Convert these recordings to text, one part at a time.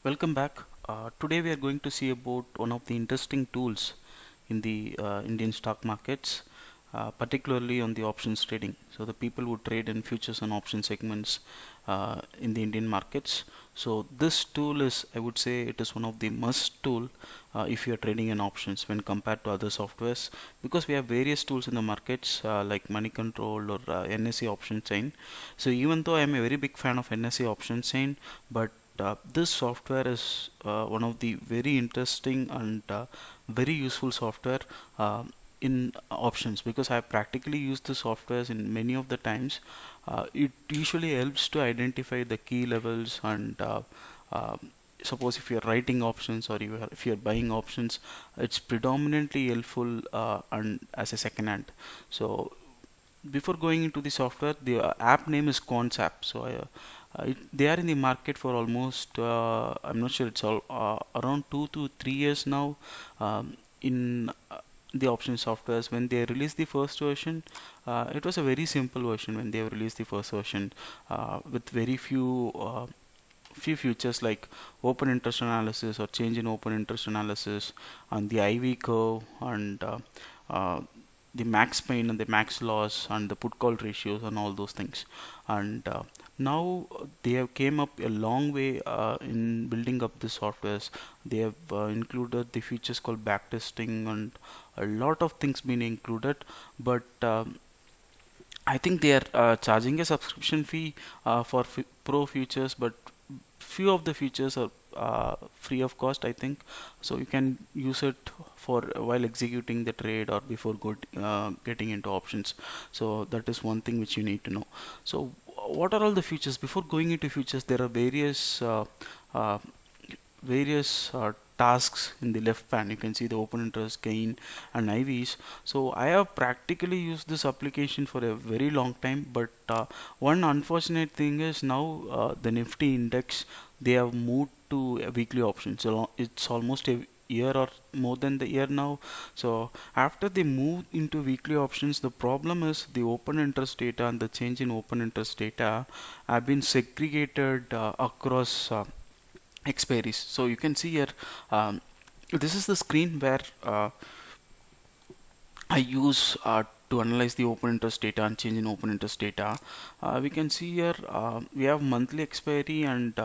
Welcome back. Today we are going to see about one of the interesting tools in the Indian stock markets, particularly on the options trading. So the people who trade in futures and option segments in the Indian markets. So this tool is, I would say, it is one of the must tool if you are trading in options when compared to other softwares, because we have various tools in the markets like Money Control or NSE Option Chain. So even though I am a very big fan of NSE Option Chain, but this software is one of the very interesting and very useful software in options, because I practically use the softwares in many of the times. It usually helps to identify the key levels and uh, suppose if you're writing options or if you're buying options, it's predominantly helpful and as a second hand. So before going into the software, the app name is QuantSap. So they are in the market for almost I'm not sure, it's all around 2 to 3 years now. In the option softwares, when they released the first version, it was a very simple version. When they released the first version with very few features like open interest analysis or change in open interest analysis, and the IV curve, and uh, the max pain and the max loss and the put call ratios and all those things. And now they have came up a long way in building up the softwares. They have included the features called backtesting, and a lot of things been included. But I think they are charging a subscription fee for pro features, but few of the features are free of cost, I think. So you can use it for while executing the trade or before getting into options. So that is one thing which you need to know. So what are all the features? Before going into features, there are uh, various tasks in the left pan. You can see the open interest, gain, and IVs. So I have practically used this application for a very long time, but one unfortunate thing is now the Nifty index, they have moved to a weekly option. So it's almost a year or more than the year now. So after they move into weekly options, the problem is the open interest data and the change in open interest data have been segregated across expiries. So you can see here, this is the screen where I use to analyze the open interest data and change in open interest data. We can see here we have monthly expiry and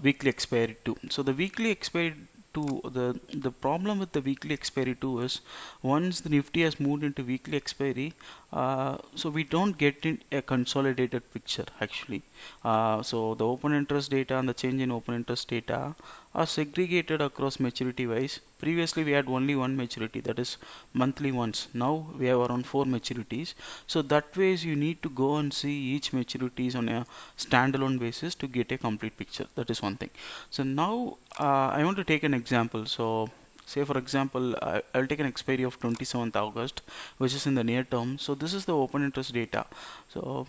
weekly expiry too. So the weekly expiry too, the problem with the weekly expiry too is once the Nifty has moved into weekly expiry, so we don't get in a consolidated picture actually. So the open interest data and the change in open interest data are segregated across maturity wise. Previously we had only one maturity, that is monthly ones. Now we have around four maturities. So that ways you need to go and see each maturities on a standalone basis to get a complete picture. That is one thing. So now I want to take an example. So say for example, I'll take an expiry of 27th August, which is in the near term. So this is the open interest data. So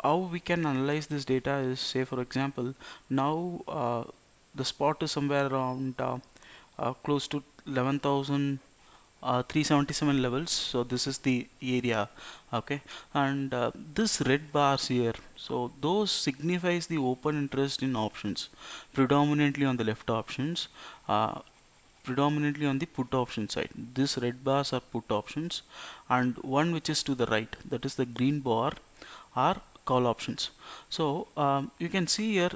how we can analyze this data is, say for example, now the spot is somewhere around close to 11,377 levels. So this is the area, okay. And this red bars here, so those signifies the open interest in options, predominantly on the left options, uh, predominantly on the put option side. This red bars are put options, and one which is to the right, that is the green bar, are call options. So you can see here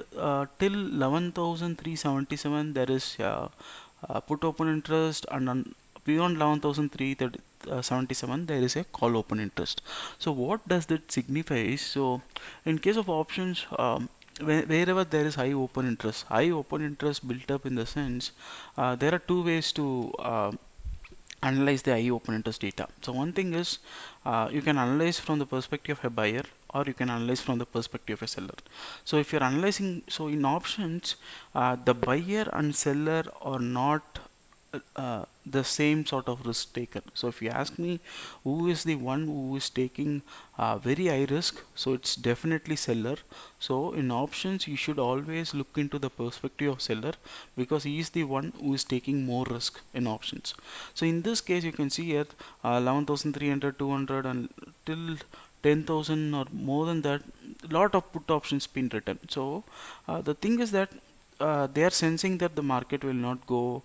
till 11,377 there is put open interest, and beyond 11,377 there is a call open interest. So what does that signify? So in case of options, wherever there is high open interest built up, in the sense there are two ways to analyze the IE open interest data. So one thing is you can analyze from the perspective of a buyer, or you can analyze from the perspective of a seller. So if you're analyzing, so in options, the buyer and seller are not the same sort of risk taker. So if you ask me who is the one who is taking very high risk, so it's definitely seller. So in options you should always look into the perspective of seller, because he is the one who is taking more risk in options. So in this case you can see here 11,300, 200, and till 10,000 or more than that, lot of put options been written. So the thing is that they are sensing that the market will not go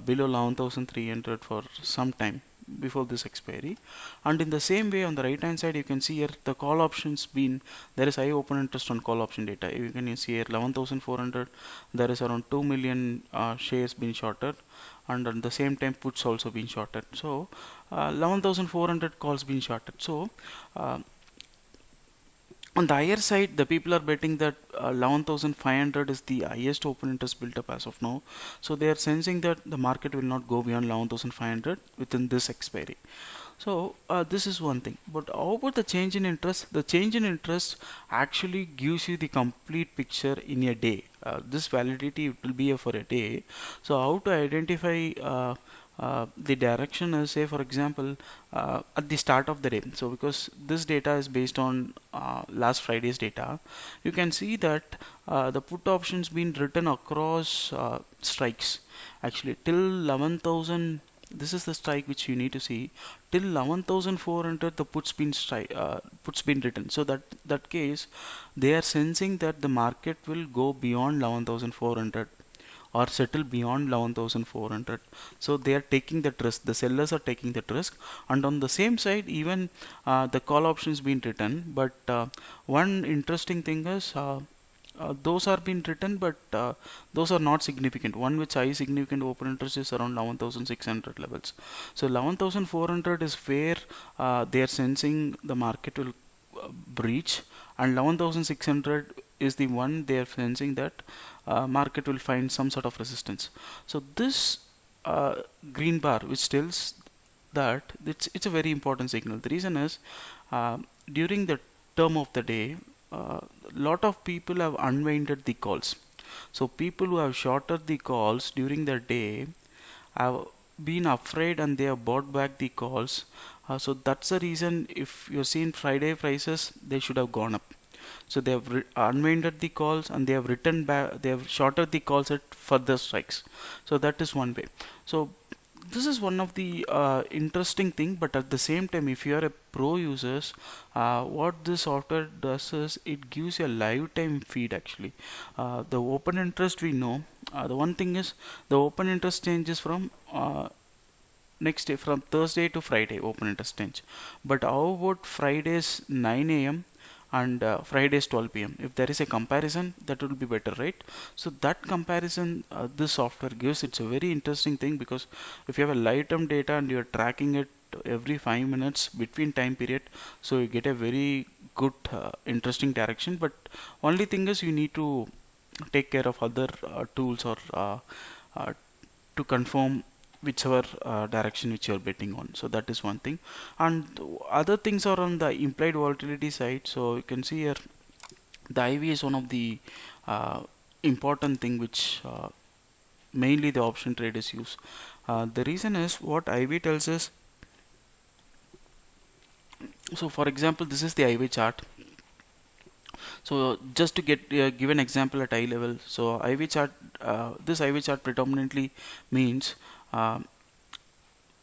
below 11,300 for some time before this expiry. And in the same way, on the right hand side, you can see here the call options been, there is high open interest on call option data. You can see here 11,400, there is around 2 million shares being shorted, and at the same time puts also been shorted. So 11,400 calls being shorted. So uh, on the higher side, the people are betting that 11,500 is the highest open interest built up as of now. So they are sensing that the market will not go beyond 11,500 within this expiry. So this is one thing. But how about the change in interest? The change in interest actually gives you the complete picture in a day. This validity will be for a day. So how to identify the direction is, say for example, at the start of the day. So because this data is based on last Friday's data, you can see that the put options been written across strikes. Actually till 11,000, this is the strike which you need to see. Till 11,400 the puts been written. So that case they are sensing that the market will go beyond 11,400 or settle beyond 11,400. So they are taking that risk, the sellers are taking that risk. And on the same side, even the call options been written, but one interesting thing is those are being written, but those are not significant. One which high significant open interest is around 11,600 levels. So 11,400 is where they are sensing the market will breach, and 11,600 is the one they are sensing that market will find some sort of resistance. So this green bar which tells that it's a very important signal. The reason is during the term of the day, lot of people have unwinded the calls. So people who have shorted the calls during the day have been afraid and they have bought back the calls. So that's the reason if you're seeing Friday prices, they should have gone up. So they have unwinded the calls and they have written back, they have shorted the calls at further strikes. So that is one way. So this is one of the interesting thing, but at the same time, if you are a pro users, what this software does is it gives you a live time feed. Actually the open interest we know, the one thing is the open interest changes from next day, from Thursday to Friday open interest change. But how about Friday's 9 a.m. and Friday's 12 p.m.? If there is a comparison, that will be better, right? So that comparison this software gives, it's a very interesting thing, because if you have a live term data and you're tracking it every 5 minutes between time period, so you get a very good interesting direction. But only thing is you need to take care of other tools or uh, to confirm whichever direction which you're betting on. So that is one thing. And other things are on the implied volatility side. So you can see here the IV is one of the important thing which mainly the option traders use. The reason is what IV tells us. So for example, this is the IV chart. So just to get give an example at eye level, so IV chart, this IV chart predominantly means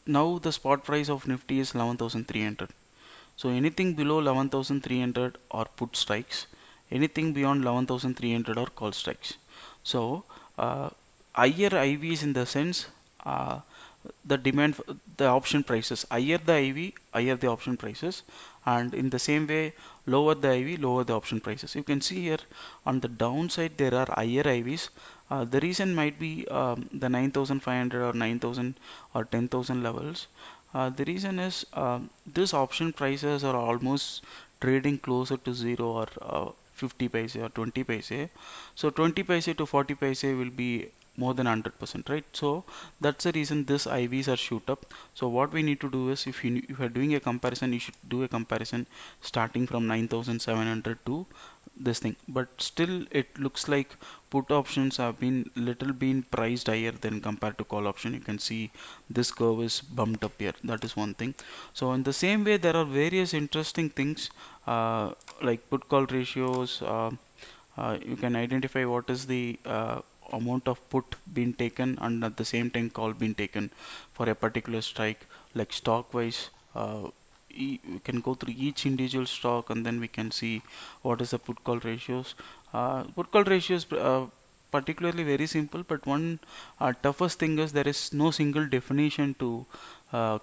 now the spot price of Nifty is 11,300. So anything below 11,300 are put strikes, anything beyond 11,300 are call strikes. So higher IVs in the sense the demand the option prices, higher the IV, higher the option prices, and in the same way lower the IV, lower the option prices. You can see here on the downside there are higher IVs. The reason might be the 9,500 or 9,000 or 10,000 levels. The reason is these option prices are almost trading closer to zero or 50 paise or 20 paise. So 20 paise to 40 paise will be more than 100%, right? So that's the reason this IVs are shoot up. So what we need to do is, if you are doing a comparison, you should do a comparison starting from 9,700 to this thing. But still it looks like put options have been priced higher than compared to call option. You can see this curve is bumped up here. That is one thing. So in the same way there are various interesting things like put call ratios. You can identify what is the amount of put being taken and at the same time call being taken for a particular strike. Like stock wise, we can go through each individual stock and then we can see what is the put call ratios. Put call ratios particularly very simple, but one toughest thing is there is no single definition to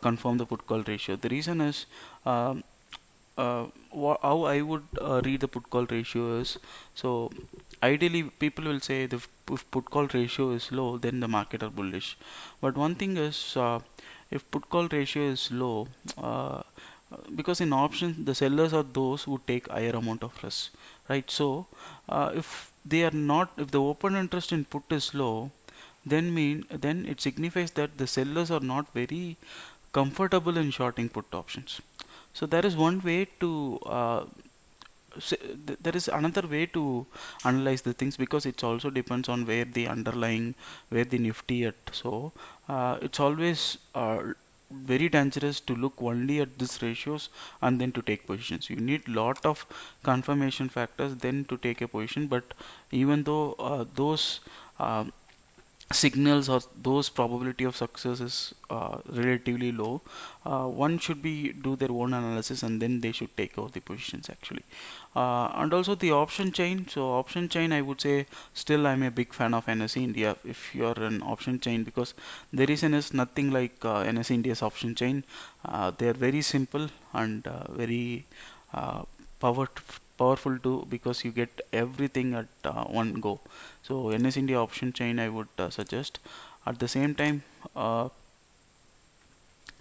confirm the put call ratio. The reason is um, how I would read the put call ratio is, so ideally people will say if put call ratio is low, then the market are bullish. But one thing is, if put call ratio is low, because in options the sellers are those who take higher amount of risk, right? So if they are not, if the open interest in put is low, then it signifies that the sellers are not very comfortable in shorting put options. So there is one way to there is another way to analyze the things, because it also depends on where the underlying, where the nifty at. So it's always very dangerous to look only at these ratios and then to take positions. You need lot of confirmation factors then to take a position. But even though those signals or those probability of success is relatively low, one should be do their own analysis and then they should take over the positions actually. And also the option chain. So option chain, I would say still I'm a big fan of NSE India if you're an option chain, because the reason is nothing like NSE India's option chain. They are very simple and very uh, power powerful too, because you get everything at one go. So NS India option chain I would suggest. At the same time,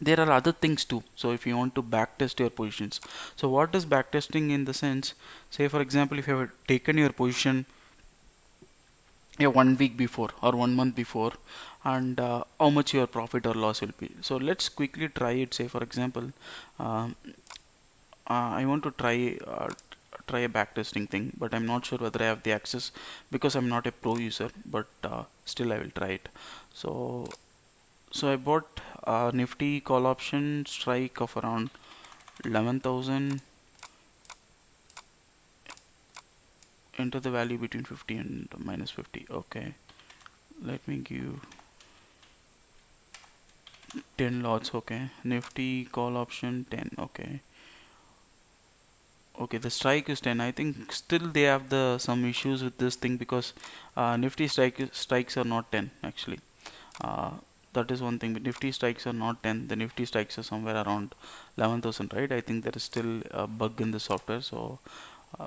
there are other things too. So if you want to backtest your positions, so what is backtesting in the sense, say for example, if you have taken your position 1 week before or 1 month before, and how much your profit or loss will be. So let's quickly try it. Say for example, um, I want to try a backtesting thing, but I'm not sure whether I have the access because I'm not a pro user, but still I will try it. So I bought Nifty call option strike of around 11,000 into the value between 50 and minus 50. Okay, let me give 10 lots. Okay, Nifty call option 10. Okay, the strike is 10. I think still they have the some issues with this thing, because Nifty strikes are not 10 actually. Uh, that is one thing. But Nifty strikes are not 10. The Nifty strikes are somewhere around 11,000, right? I think there is still a bug in the software, so uh,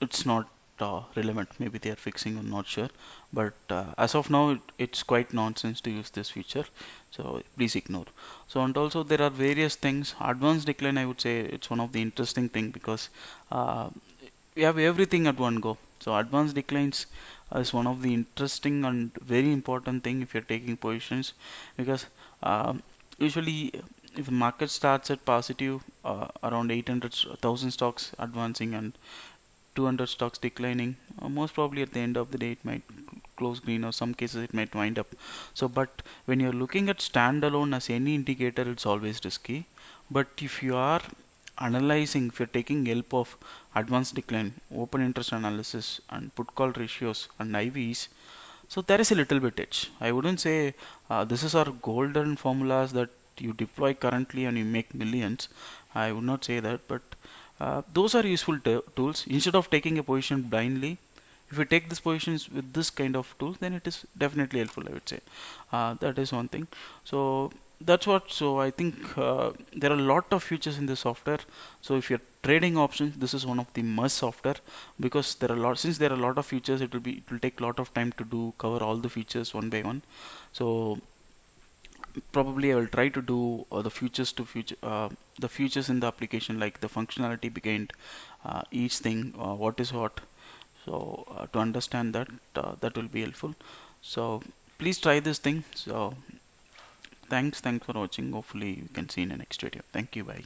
it's not relevant. Maybe they are fixing, I'm not sure. But as of now, it's quite nonsense to use this feature, so please ignore. So, and also there are various things. Advanced decline, I would say it's one of the interesting thing, because uh, we have everything at one go. So advanced declines is one of the interesting and very important thing if you're taking positions, because usually if the market starts at positive, around 800,000 stocks advancing and 200 stocks declining, most probably at the end of the day it might close green, or some cases it might wind up. So but when you're looking at standalone as any indicator, it's always risky. But if you are analyzing, if you're taking help of advanced decline, open interest analysis and put call ratios and IVs, so there is a little bit edge. I wouldn't say this is our golden formulas that you deploy currently and you make millions. I would not say that, but those are useful tools. Instead of taking a position blindly, if you take these positions with this kind of tools, then it is definitely helpful, I would say. That is one thing. So that's what. So I think there are a lot of features in the software. So if you're trading options, this is one of the must software, because there are a lot. Since there are a lot of features, it will take a lot of time to do cover all the features one by one. So probably I will try to do the features in the application, like the functionality behind each thing, what is what. So to understand that, that will be helpful. So please try this thing. So thanks for watching. Hopefully you can see in the next video. Thank you. Bye.